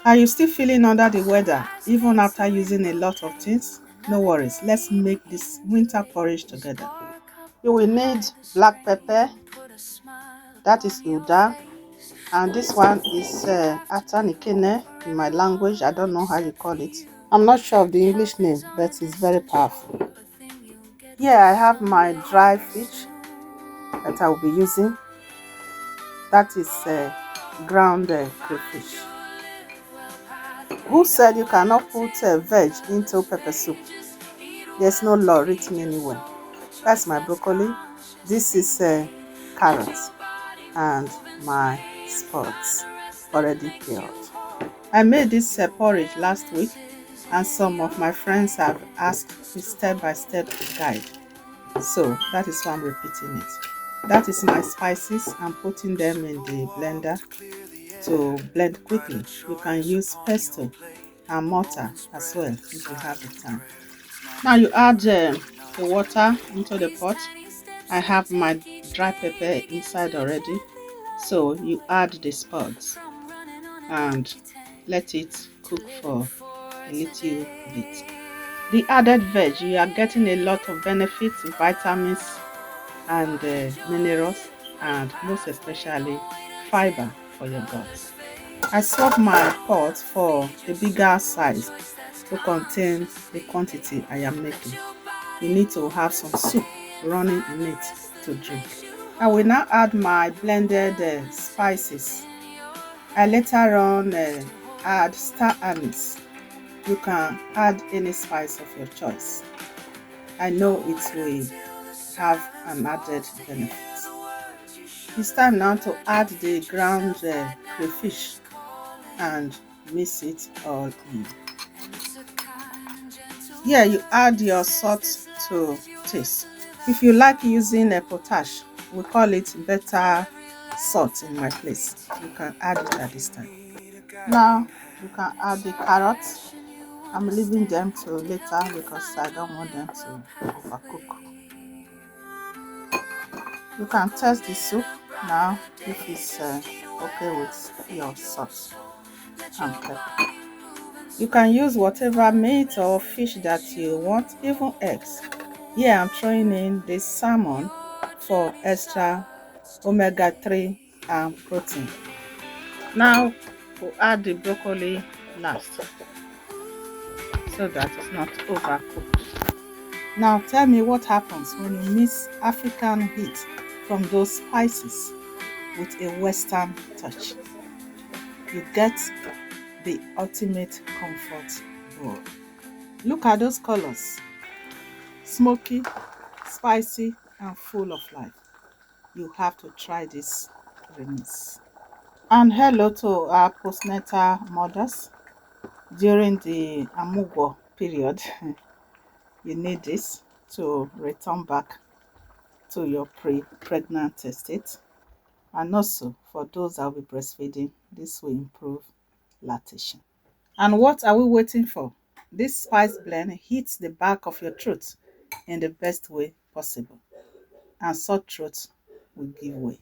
Are you still feeling under the weather even after using a lot of things? No worries, let's make this winter porridge together. You will need black pepper, that is Uda, and this one is Atanikene in my language. I don't know how you call it. I'm not sure of the English name, but it's very powerful. Here I have my dry fish that I will be using. That is ground crayfish. Who said you cannot put veg into pepper soup? There's no law written anywhere. That's my broccoli. This is carrots and my spuds already peeled. I made this porridge last week, and some of my friends have asked a step-by-step guide. So that is why I'm repeating it. That is my spices. I'm putting them in the blender to blend quickly. You can use pesto and mortar as well if you have the time. Now you add the water into the pot. I have my dry pepper inside already. So you add the spuds and let it cook for a little bit. The added veg, you are getting a lot of benefits, vitamins and minerals, and most especially fiber for your guts. I swap my pot for a bigger size to contain the quantity I am making. You need to have some soup running in it to drink. I will now add my blended spices. I later on add star anise. You can add any spice of your choice. I know it will have an added benefit. It's time now to add the ground crayfish and mix it all in. Here you add your salt to taste. If you like using a potash, we call it better salt in my place. You can add it at this time. Now you can add the carrots. I'm leaving them to later because I don't want them to overcook. You can test the soup now if it's okay with your salt and pepper. You can use whatever meat or fish that you want, even eggs. Here I'm throwing in this salmon for extra omega-3 and protein. Now we'll add the broccoli last so that it's not overcooked. Now tell me what happens when you mix African heat from those spices with a Western touch. You get the ultimate comfort bowl. Look at those colors. Smoky, spicy, and full of life. You have to try this remix. And hello to our postnatal mothers. During the Amugo period, you need this to return back to your pregnant state. And also for those that will be breastfeeding, this will improve lactation. And what are we waiting for? This spice blend hits the back of your throat in the best way possible, and sore throat will give way.